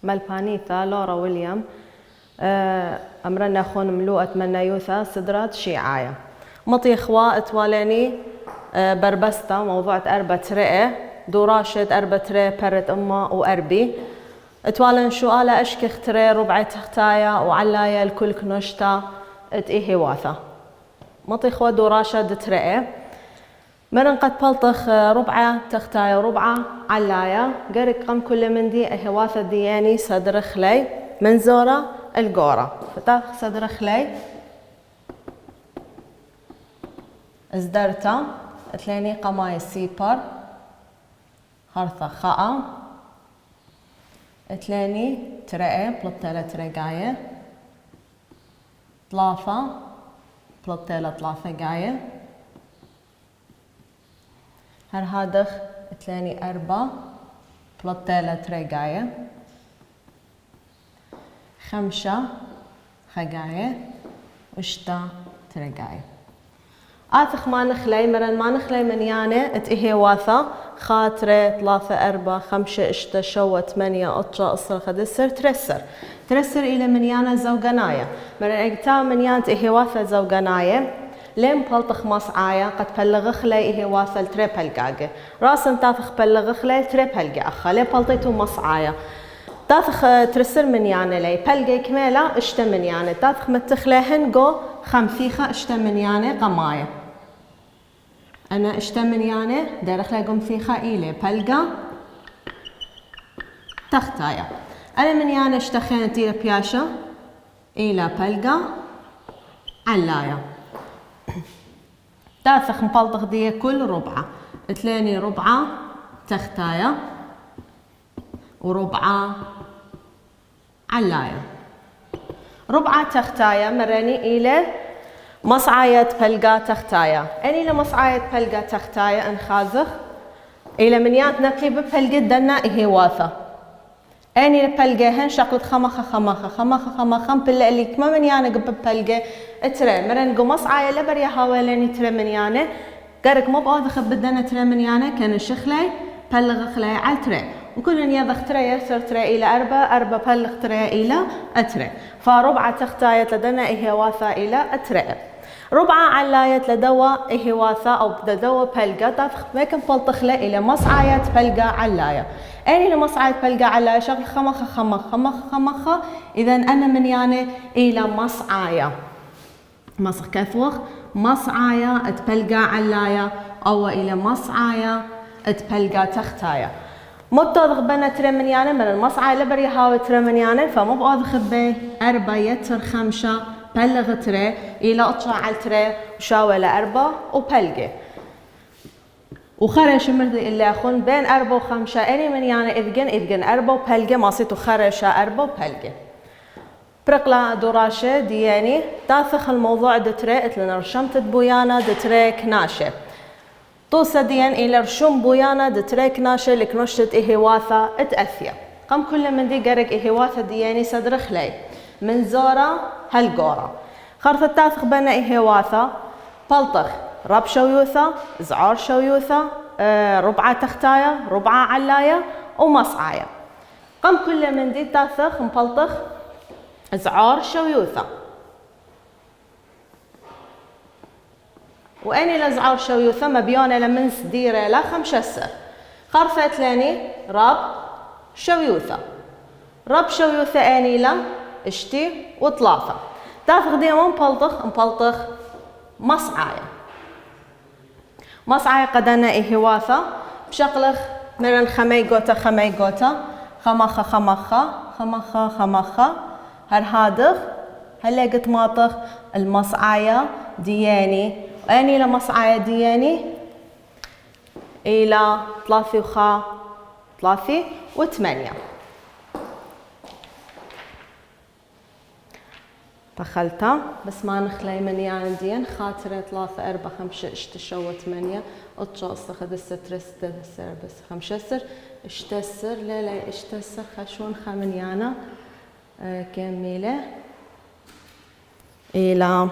ملبانيثا لورا ويليام أمرنا خون ملوءة منايوثا صدرات شيعاية مطي إخوة تواليني بربستا موضوعة أربة رئة دوراشة أربة رئة برت أمه وأربي توالن شؤالة أشكخ تري ربع تختايا وعلايا الكل كنشتا إيه واثا مطي إخوة دوراشة دترئة مرن قد بلطخ ربعة تختايا وربعة علايا قرق قم كل من دي إهواثة دياني صدر خلي من زورة القورة فتاخ صدر خلي ازدرتا تليني قماي سيبر خرطة خاء تليني ترقى بلطيلة ترقاية طلافة بلطيلة طلافة قاية هادخ تليني أربعة بلطيلة ترقاية خمسة خقاية وشتا ترقاية آثخ ما نخلي مرن ما نخلي من يانة اتهي واثا خاطرة ثلاثة أربعة خمسة اشتا شوة ثمانية أطشة أصر خدسر ترسر إلى من يانة زوجناية مرن اقتا من يانة اتهي واثا زوجناية لين بلطخ مصعايا قد بلغ خلي إيه واثل تري بلقاقة راسن تاثخ بلغ خلي تري بلقا أخا لين بلطيتو مصعايا تاثخ ترسر من يانا لي بلقا كميلة اشتا من يانا تاثخ متخليهن قو خمثيخة اشتا من يانا قمايا أنا اشتا من يانا دارخلي قم فيخة إيلي بلقا تختايا أنا من يانا اشتخينت إلى بياشا إلى بلقا علايا تاثخ مبلطخ دي كل ربعة تليني ربعة تختايا وربعة علايا ربعة تختايا مرني إلى مصعاية بلقا تختايا أني لمصعاية بلقا تختايا انخازخ إلى منيات نكلي ببلقا دنا إهي واثة أني لبلقاهن شقلت خمخة بلا اللي كما من يانا قبل بلقا ترى مرن قو مصعاية لبريا هاولاني ترى من يانا قرق مو بأوذخ بدنا ترى من يانا كان الشخلي بلغ خلي على ترى وكل يضخ ترى يسر ترى إلى أربعة بلغ ترى إلى أترى فربعة تختاية لدنا إهي واثة إلى أترى ربعة علاية لدوا إهي واثة أو لدوا بلقا تاثخ ماكن بلطخلة إلى مصعاية بلقا علاية أني لمصعاية بلقا علاية شغل خمخة إذا أنا من يعني إلى مصعاية مصخ كثوخ مصعاية تبلقا علاية أو إلى مصعاية تبلقا تختايا مبتوضخ بنا ترى من يعني من المصعاية لبري هاوي ترى من يعني فمو بأوضخ بي أربعة يتر خمسة بلغ ترى إلى أطشع على ترى وشاولة أربعة وبلقة وخرش مرضي اللي أخون بين أربعة وخمسة أني من يعني إذجن أربعة وبلقة ما صيتو خرشة أربعة وبلقة برقلا دوراشة دياني تاثخ الموضوع دتري اتلنا رشمت بويانا دتري كناشة توصى ديان إلى رشم بويانا دتري كناشة لكنشت إهواثة اتأثيا قم كل من دي قرق إهواثة دياني صدر خلي من زورة هالقورة خرطة تاثخ بنا إهواثة بلطخ رب شويوثة زعار شويوثة ربعة تختايا ربعة علاية ومصعايا قم كل من دي تاثخ مبلطخ زعار شويوثة وأني لزعار شويوثة مبيونة لمن سديرة لا خمشسر خرفت لاني رب شويوثة رب شويوثة أني لا اشتي وطلافة تاثخ ديما مبلطخ مصعاية قدنا إهواثة بشقلخ مرن خميقوتا خمخة هادخ هلا قد ماطخ المصعاية دياني أني لمصعاية دياني إلى ثلاثة وثمانية دخلتها بس ما نخلي من يعني دين خاطرة 3 4 5 اشتشوا 8 اتشاص خدسة ترستة سر بس 5 اشتسر لا اشتسر خشون خمنيانا كميلة إلى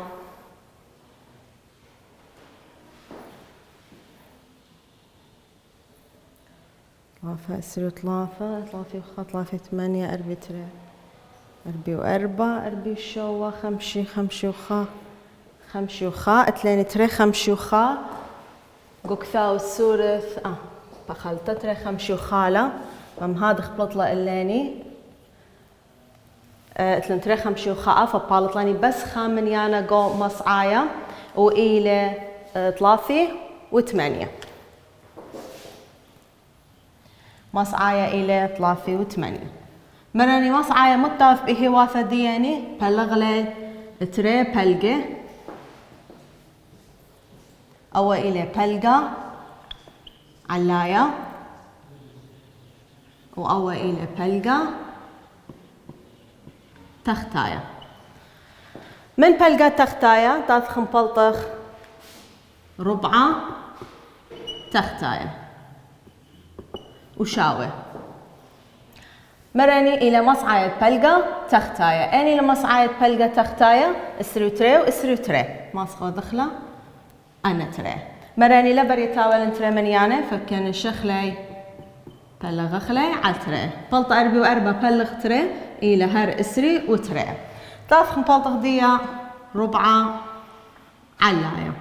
طلافة اسري وطلافة، طلافي وخا، طلافي 8 أربي تري، أربي وأربعة، أربي وشوا، خمشي وخا، خمشي وخا، اتلين تري خمشي وخا، قوكثا والسورث بخلطة تري خمشي وخالة، هاد خبطلة الليني اتلين تري خمشي وخا، فبالطلاني بس خامن يانا قو مصعايا وإلى طلافي و8 مصعايا إلى طلافي و8 مراني مصعايا مطاف به واثا دياني بلغلي تري بلقة أو إلى بلقة علايا وأو إلى بلقة تختايا من بلقة تختايا تاثخ مبلطخ ربعة تختايا وشاوي مراني إلى مصعاية بلقة تختايا أني لمصعاية بلقة تختايا اسري تري واسري تري ماسخو دخلة أنا تري مراني لبري تاول تري من يعني فكان الشخلي بلغ خلي على تري بلط أربي وأربع بلغ تري إلى هر اسري وتري تاثخ مبلطخ ديا ربعة علاية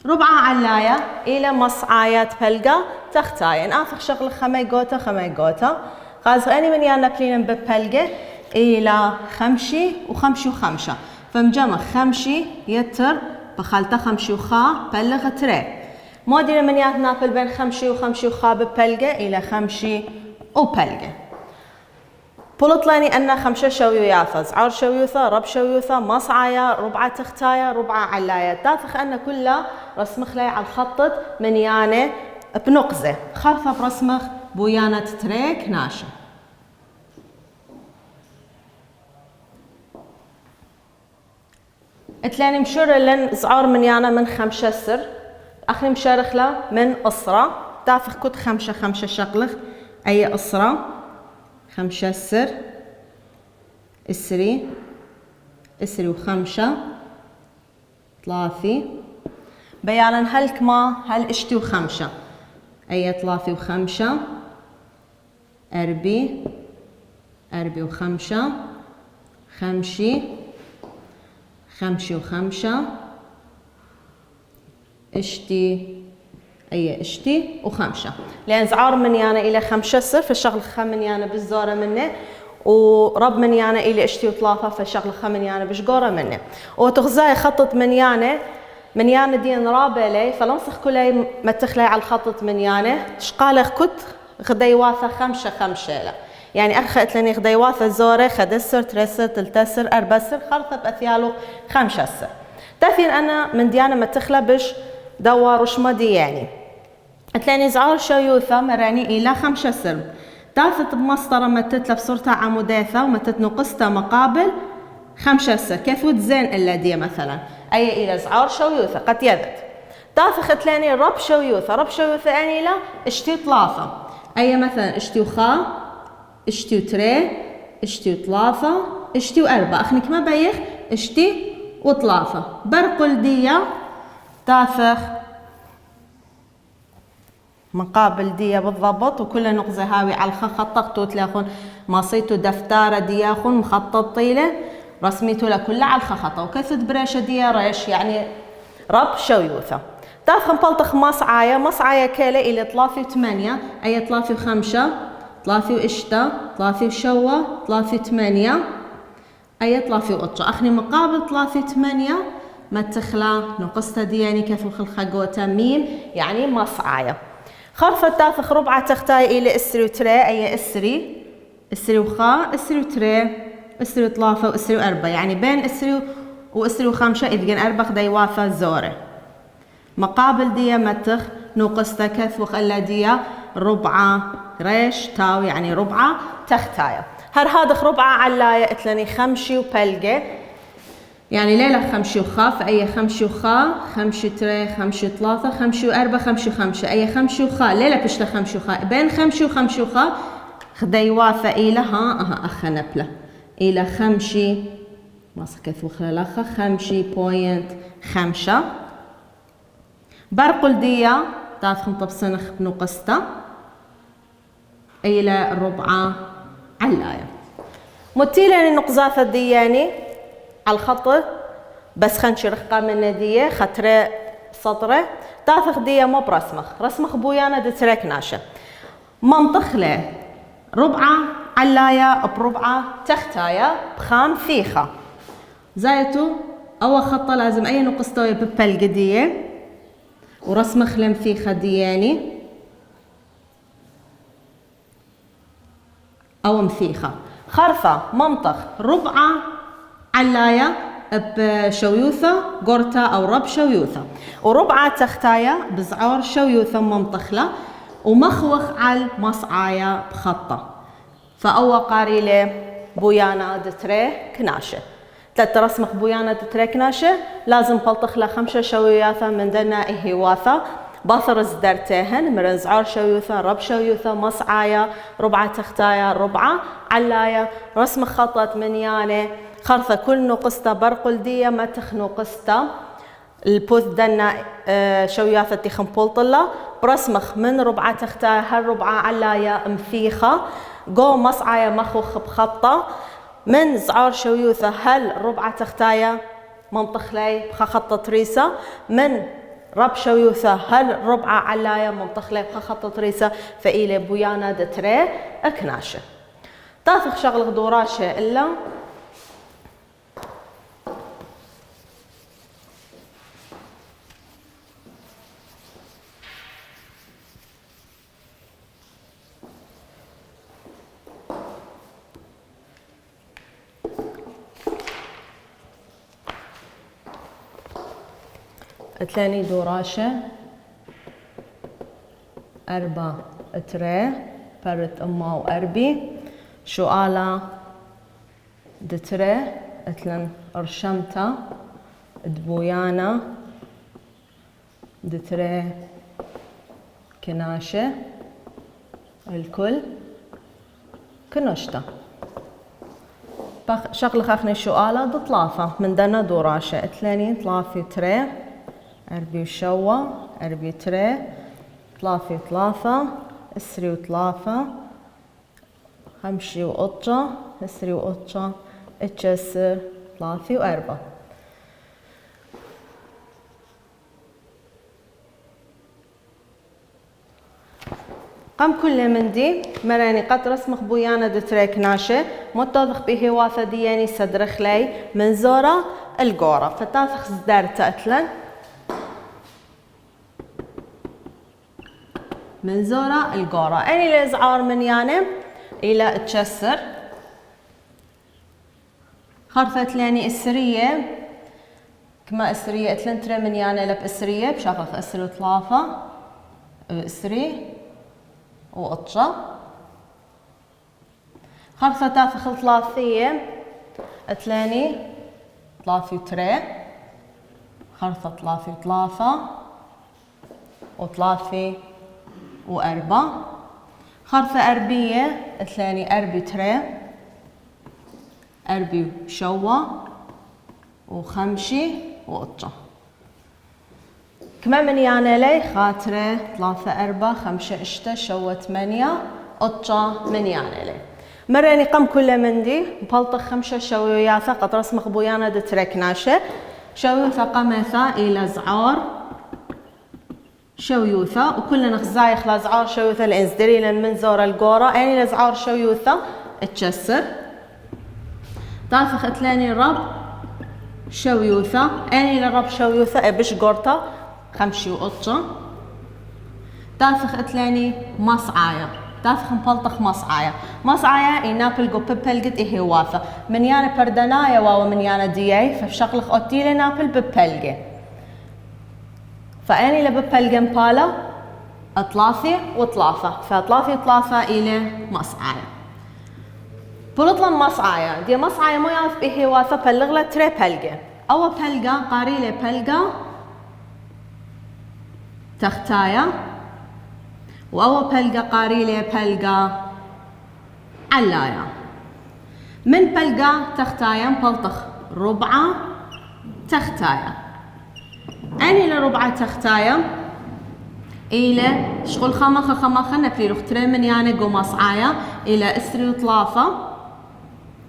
ربعة علاية إلى مصعاية بلقة تختايا ناثخ شغل خمي قوتا غاز أني من يانا بلين ببلقة إلى خمشي وخمشة فمجمع خمشي يتر بخالته خمشي وخا بلغ تري مودي من يات نافل بين خمشي وخا ببلقة إلى خمشي وبلقة بولطلاني أن خمسة شويوثا زعار شويوثا رب شويوثا مصعايا ربعة تختايا ربعة علايا تاثخ أن كلها رسمخ لي على الخطط من يانا بنقزة خلفة برسمخ بويانا تريك ناشا اتلاني مشور لن زعار من يانا من خمسة سر أخني مشارخلة من أسرة تاثخ كت خمسة شغلخ أي أسرة خمسة سر اسري وخمسة طلافي بيانا هلك ما هل اشتي وخمسة أي طلافي وخمسة أربي وخمسة خمشي وخمسة اشتي وخمسة لأن زعار من يانا إلى خمسة سر فالشغل خم من يانا بالزورة منه ورب من يانا إلى اشتي وطلافة فالشغل خم من يانا بشقورة منه وتغزاي خطط من يانا دين رابع لي فلنصخ كلي متخلي على الخطط من يانا شقالة كت غدي واثة خمسة لا يعني أخذت لني غدي واثة زورة خدسر ترسر تلتسر أربسر خلطة بأثيالو خمسة سر تثين أنا من ديانا متخلى بش دوار وشمدي يعني تلاني زعار شيوثة مراني إلى خمسة سر تاثت بمسطرة متتلف صورتها عموديثة ومتت نقصتها مقابل خمسة سر كيف وتزين إلا دي مثلا أي إلى زعار شويوثة قد يذت تاثخ تلاني رب شويوثة أني إلى اشتي طلافة أي مثلا اشتي وخا اشتي وتري اشتي وطلافة اشتي وأربعة أخنك ما بيخ اشتي وطلافة برقل دية تاثخ مقابل دية بالضبط وكل نقزة هاوي على خطقتو تلاخون ماصيتو دفتارة دياخون مخطط طيلة رسميتو لكل على الخطة وكثت بريشة ديا ريش يعني رب شويوثة تاثخ مبلطخ مصعايا كيلة إلى طلافي 8 أي طلافي 5 طلافي وإشتا طلافي وشوا طلافي 8 أي طلافي وقطشة أخني مقابل طلافي 8 ما تخلى نقصتا دي يعني كيف خلخة قوتا ميم يعني مصعايا خرفة تاثخ ربعة تختاي إلى إسري وتري أي إسري وخا إسري وتري إسري وطلافة وإسري وأربعة يعني بين إسري وإسري وخمسة إذن أربخ ديوافة زورة مقابل ديا متخ نقصتا كث وخلا ديا ربعة ريش تاو يعني ربعة تختايا هادخ ربعة علاية اتلاني خمشي وبلقة يعني ليلة خمشي وخا فأي خمشي وخا خمشي تري خمشي ثلاثة خمشي وأربعة خمشي وخمسة أي خمشي وخا ليلة بشتا خمشي وخا بين خمشي وخا خديوافة إلى أخا نبلة إلى خمشي ما سكت وخلا لخا خمشي بوينت خمسة برقل ديا تاثخن طب سنخ بنقستا إلى ربعة علاية. متيلة نقزاث الدياني على الخط بس خنشي رخقة من دية خطرة سطرة تاثخ دية مو رسمخ بويانا دتريك ناشة منطخلة ربعة علاية بربعة تختاية بخام فيخة زايتو أول خطة لازم أي نقصتوي ببالقدية ورسمخ لمفيخة دياني أو مفيخة خرفة منطخ ربعة علاية بشويوثة قرطة أو رب شويوثة وربعة تختاية بزعور شويوثة منطخلة ومخوخ على مصعاية بخطة فأول قاريلة بويانا دتري كناشة ثلاثة رسمخ بويانا دتري كناشة لازم بلطخلة 5 شويوثة من دنا إهواثة بثر زدرتهن مرن زعور شويوثة رب شويوثة مصعاية ربعة تختاية ربعة علاية رسم خطة منيانة خرثة كل نقصته برقل دية ما تخنقصته البوث دنا شوياثة تخن بولطلة برسمخ من ربعة تختاية هالربعة علاية مفيخة قو مصعاية مخوخ بخطة من زعور شويوثة هل ربعة تختاية منطخلي بخطة ريسة من رب شويوثة هل ربعة علاية منطخلي بخطة ريسة فإلي بويانا دتري أكناشة تاثخ شغل دوراشة إلا ثاني دوراشة 4 تري برت أما وأربي شؤالة دتري أتلن أرشمتا دبويانا دتري كناشة الكل كنشتا شغل خاخني شؤالة دطلافة من دنا دوراشة ثاني طلافي تري أربي وشوا أربي تري طلافي طلافة اسري وطلافة خمشي وقطة اسري وقطة اتجسر طلافي وأربع قم كل من دي مراني قد رسمخ بويانا دتريك ناشة متوضخ به واثة دياني صدرخ لي من زورة القورة فتاثخ زدار تأتلن من زورة القورة أني لزعار من يانم إلى تشسر خرثت لاني السرية كما السرية اتلنتري من يانا لب السرية بشاخخ اسري وطلافة اسري وقطشة خرثة تافخ ثلاثية اتلاني طلافي وتري خرثة طلافي وطلافة وطلافي وأربع خرثة أربية ثاني أربي تري أربي شوا وخمشي وقطة كما من يانا لي خاطرة 3 4 5 6 شوا 8 قطة من يانا لي مراني قم كل من دي بلطخ 5 شوياثة قد رسمخ بويانا دترك ناشة شويوثة قمثة إلى زعار شويوثة وكلنا خزايخ لزعار شويوثة الانزدري لان من زور القورة اني لزعار شويوثة تشسر طافخ اتلاني رب شويوثة اني لرب شويوثة بش قورطة خمشي وقطة طافخ اتلاني مصعاية طافخ مبلطخ مصعاية ينابل قو ببلقت اهواثة من يانا بردنايا واو من يانا دياي فشغلخ اوتيلي نابل ببلقة فأني لببلقة مبالة أطلافي وطلافة فأطلافي وطلافة إلى مصعاية بلطلة مصعاية دي مصعاية مو يعرف به واثة بلغلة تري بلقة أو بلقة قاريلة بلقة تختاية وأو بلقة قاريلة بلقة علاية من بلقة تختاية مبلطخ ربعة تختاية أني لربعة تختاية إلى شغل خمخة نبلي تري من يعني جو مصعايا إلى إسري وطلافة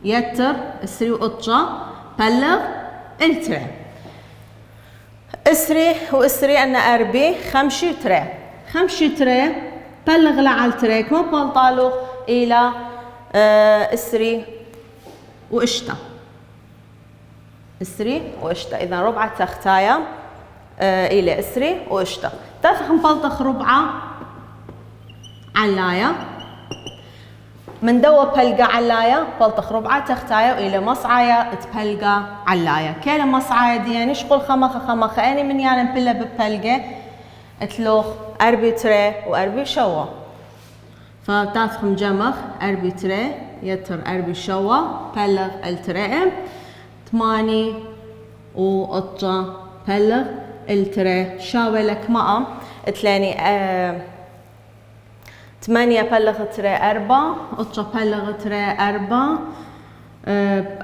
يتر إسري وقطشة بلغ التري إسري وإسري أنا أربي خمشي تري بلغ لعل تريك ما بلطالو إلى إسري وإشتا إذا ربعة تختايا إلى إسري وإشتا تفخ مبلطخ ربعة علاية من دوا بلقى علاية بلطخ ربعة تختايا إلى مصعايا تبلقى علاية كلا مصعايا دي يعني شغل خمخة أني من يعني بلا ببلقى اتلوخ أربي تري وأربي شوا فتافخ مجمخ أربي تري يتر أربي شوا بلغ التري 8 وقطة بلغ التري شاولك معه تلاني 8 بلغ تري 4 قطة بلغ تري 4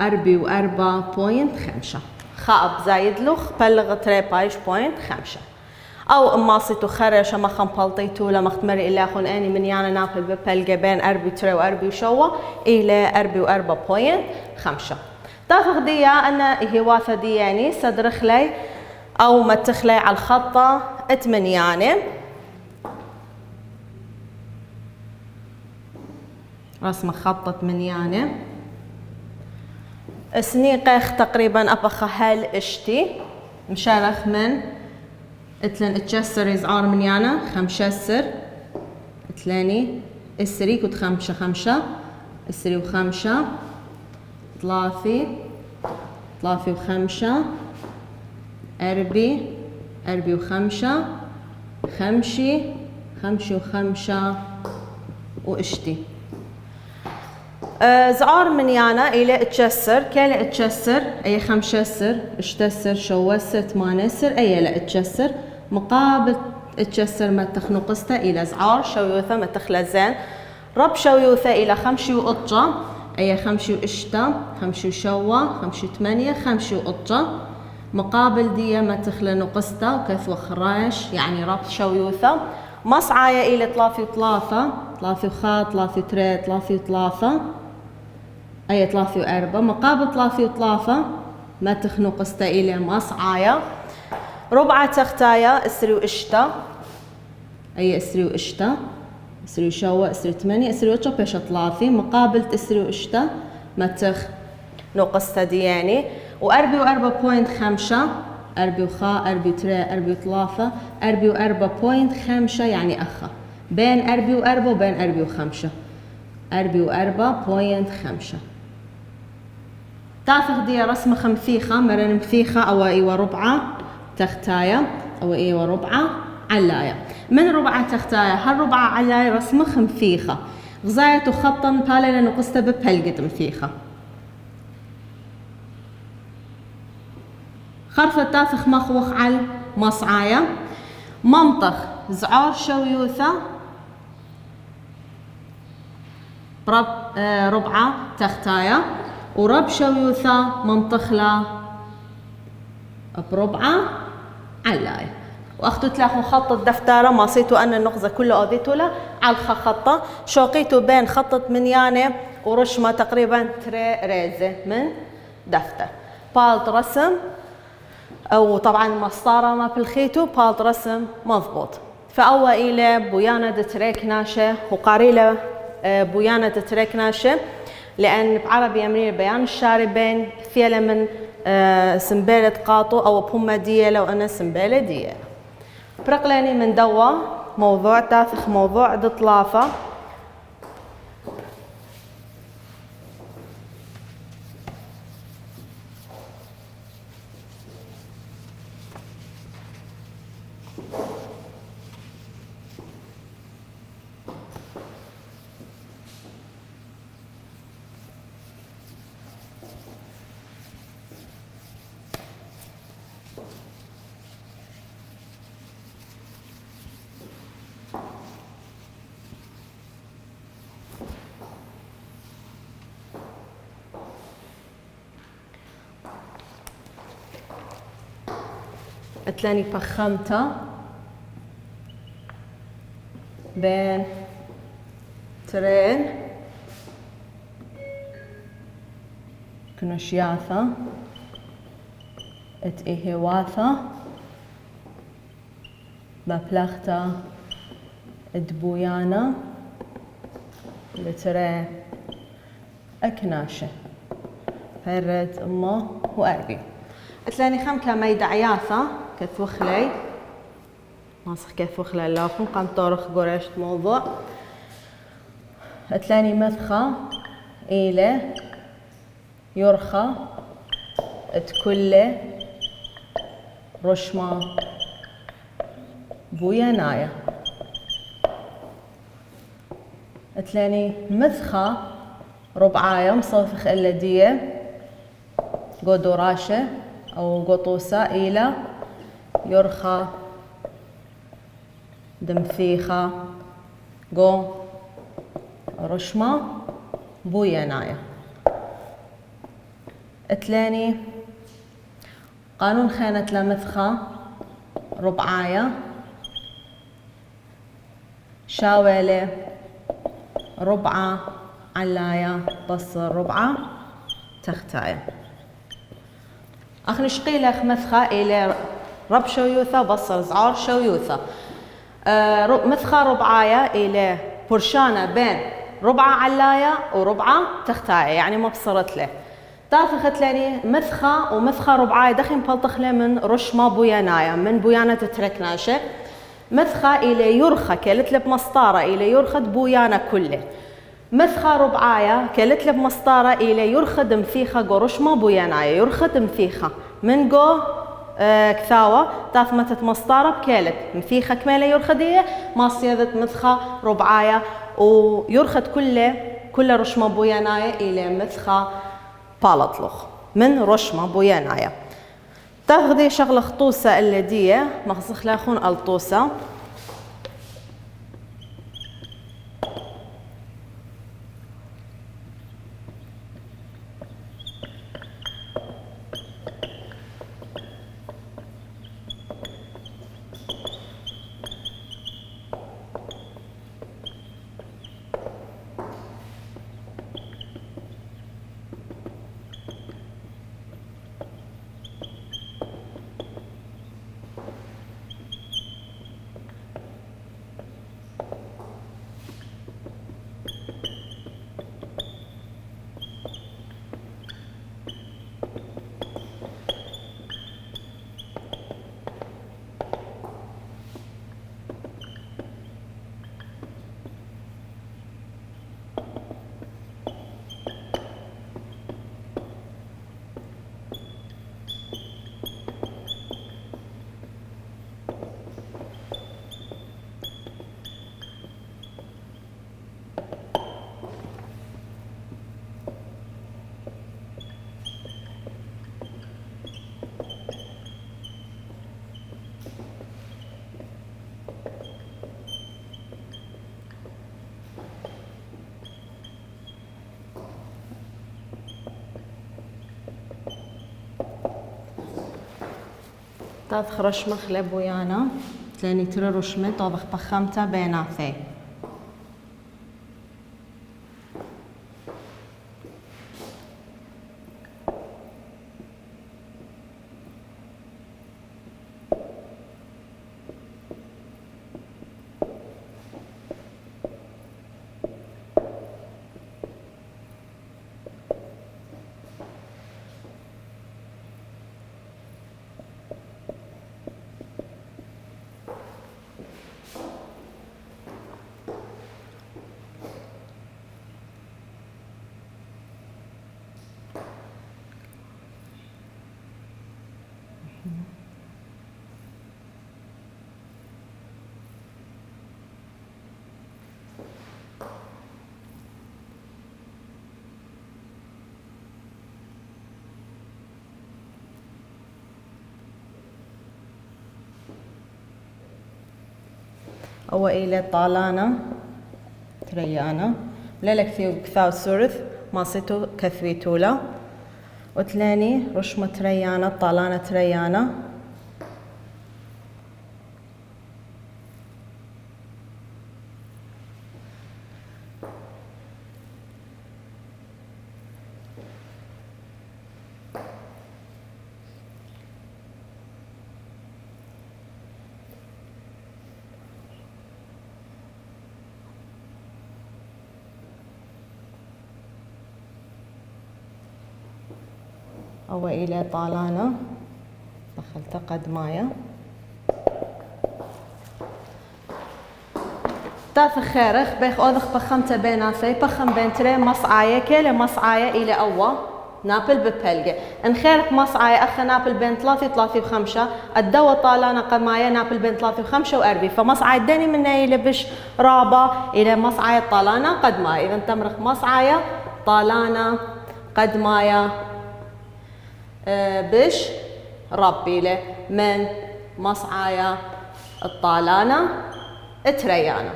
أربي و4.5 خاب زايد لوخ بلغ تري بايش 0.5 أو أماصيتو خرش ما خمبلطيتو لما اختمري إلا أخون أني من يعني نابل ببلغ بين أربي تري وأربي شوا إلى أربي و4.5 تافخ ديا أنا هواثة دي يعني صدرخلي أو متخلي على الخطة 8 رسم خطة 8 سنيقخ تقريبا أبخ هل اشتي مشارخ من اتلن اتجسر يزعار من يانا 5 اتلاني السري كنت 5 السري و5 ثلاثي و5 أربي و5 خمشي و5 واشتي زعار من يانا إلى اتجسر كلا اتجسر أي 5 اشتسر شوسر 8 أي لا اتجسر مقابل اتجسر ما تخنقسته إلى زعار شويوثة ما تخلزين رب شويوثة إلى 5 وقطة أي 5 وإشتا 5 وشوا 5 و8 5 وقطة مقابل دي ما تخلى نقسته وكثوة خراش يعني رب شويوثة مصعايا إلى 3 وثلاثة 3 وخاط 3 وتري 3 وثلاثة أي 3 و4 مقابل 3 وثلاثة ما تخنق إلى مصعايا ربعة تختايا إسري وإشتا أي إسري وإشتا إسري وشوا إسري 8 إسري وإشتا بيش 3 مقابل إسري وإشتا ما تخنق دي يعني وأربي و4.5 أربي وخاء أربي تري أربي وثلاثة أربي و4.5 يعني أخا بين أربي و4 وبين أربي و5 أربي و4.5 تافخ دي رسمة خمثيخة مرن مفيخة أو إيوة ربعة تختايا أو إيوة ربعة علاية من ربعة تختايا هالربعة علاية رسمة خمثيخة غزاية خطا بالا نقصته ببلقة مفيخة خرفة تافخ مخوخ على مصعايا منطخ زعار شويوثة ربعة تختايا ورب شويوثة منطخلة بربعة علاية واخدو تلاخو خط الدفترة ماصيتو أن النقزة كله أذيتو له على الخطة شوقيتو بين خطة منيانة ورشمة تقريبا تري ريزة من دفتر بالت رسم أو طبعا مسطرة ما بالخيتو بالت رسم مضبوط فأول إلى بويانة تريك ناشة وقاريلة بويانة تريك ناشة لأن بعربي أمرير بيان الشاربين فيها من سنبالة قاطو أو بومة دية لو أنا سنبالة دية برقلاني من دوا موضوع تافخ موضوع دطلافة تلاني فخمتها بين ترين كنوشياثا ات إيهواثا ببلغتا ادبويانا لتري أكناشة فرد أمه وأبي أتلاني خم كميد عياثة كثوخلي ماسخ كثوخلي اللافون قام طارخ قرشت موضوع أتلاني مثخة إلى يرخى اتكل رشمة بويانايا أتلاني مثخة ربعاية مصوفخ اللدية قدوراشة أو قطوسة إلى يرخى دمثيخة قو رشمة بويانايا أتلاني قانون خانة لمثخة ربعاية شاولة ربعة علاية بصر ربعة تختاية أخني شقيلة مثخة إلى رب شويوثة بصر زعار شويوثة مثخة ربعاية إلى برشانة بين ربعة علاية وربعة تختاية يعني ما بصرت له تافخت لاني مثخة ومثخة ربعاية دخين بلطخ له من رشمة بويانايا من بويانة تتركناشة مثخة إلى يرخى كلت له بمسطارة إلى يرخد بويانا كله مثخة ربعاية كلت له بمسطارة إلى يرخد مفيخة قو رشمة بويانايا يرخد مفيخة من قو كثاوة تاف متت مسطارة بكالت مفيخة كمالة يرخدية ما صيادت مثخة ربعاية ويرخد كله رشمة بويانايا إلى مثخة بالطلخ من رشمة بويانايا تاخذي شغلة خطوسة اللدية مخصخ لاخون الطوسة تاثخ رشمة خلب ويانا تلاني ترى رشمة طابخ بخمتها بيناثي أو إلى طالانة تريانا ليلك ثيو كثاو سورث ما صيتو كثويتولا وتلاني رشمة تريانا طالانة تريانا أو إلى طالانا دخلت قد مايا تاف خيرخ بيخ أوذخ بخمت بيناسي بخم بنتري مصعايا كيلة مصعايا إلى أوا نابل ببلجة إن خيرك مصعايا أخ نابل بين 3 الدوا طالانا قمايا نابل بين 3 و4 فمصعايا الدني منا إلى بش رابا إلى مصعايا طالانا قد مايا إذا تمرخ مصعايا طالانا قد مايا بش ربي له من مصعايا الطالانا تريانا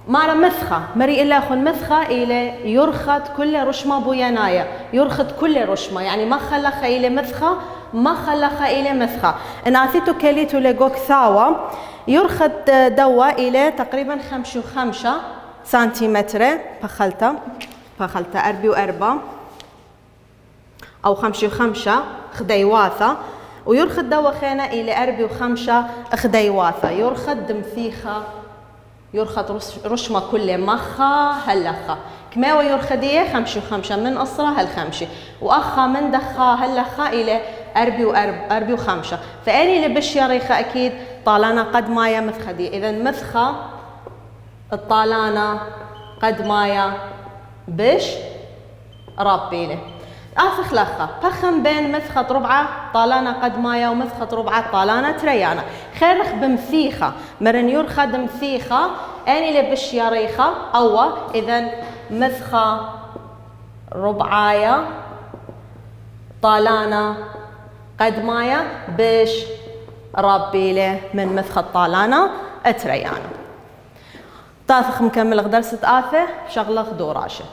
مارا مسخة مري إلا أخو المسخة إلى يرخد كل رشمة بوينايا يرخد كل رشمة يعني ما خلخ إلى مسخة ما خلخ إلى مسخة ناسيتو كليتو لجوك ثاوى يرخد دوا إلى تقريبا 5 سنتيمتر بخلته 4 أو 5 خديواثة ويرخد دوا خينا إلى 4 خديواثة يرخد دمثيخة يرخد رشمة كل مخا هلخا كما يرخدية 5 من أصرة هالخمشة وأخا من دخا هلخا إلى 4 و5 فأني لبش يريخة أكيد طالانا قد مايا مثخدية إذا مثخة الطالانا قد مايا بش ربي له آفخ لخا بخم بين مسخة ربعة طالانا قد مايا ومسخة ربعة طالانا تريانا خيرخ بمثيخة مرن يرخد مثيخة أني لبش يريخة أو إذا مسخة ربعايا طالانا قد مايا بش ربي له من مسخة طالانا تريانا تافخ مكمل درس آفه شغلة دوراشة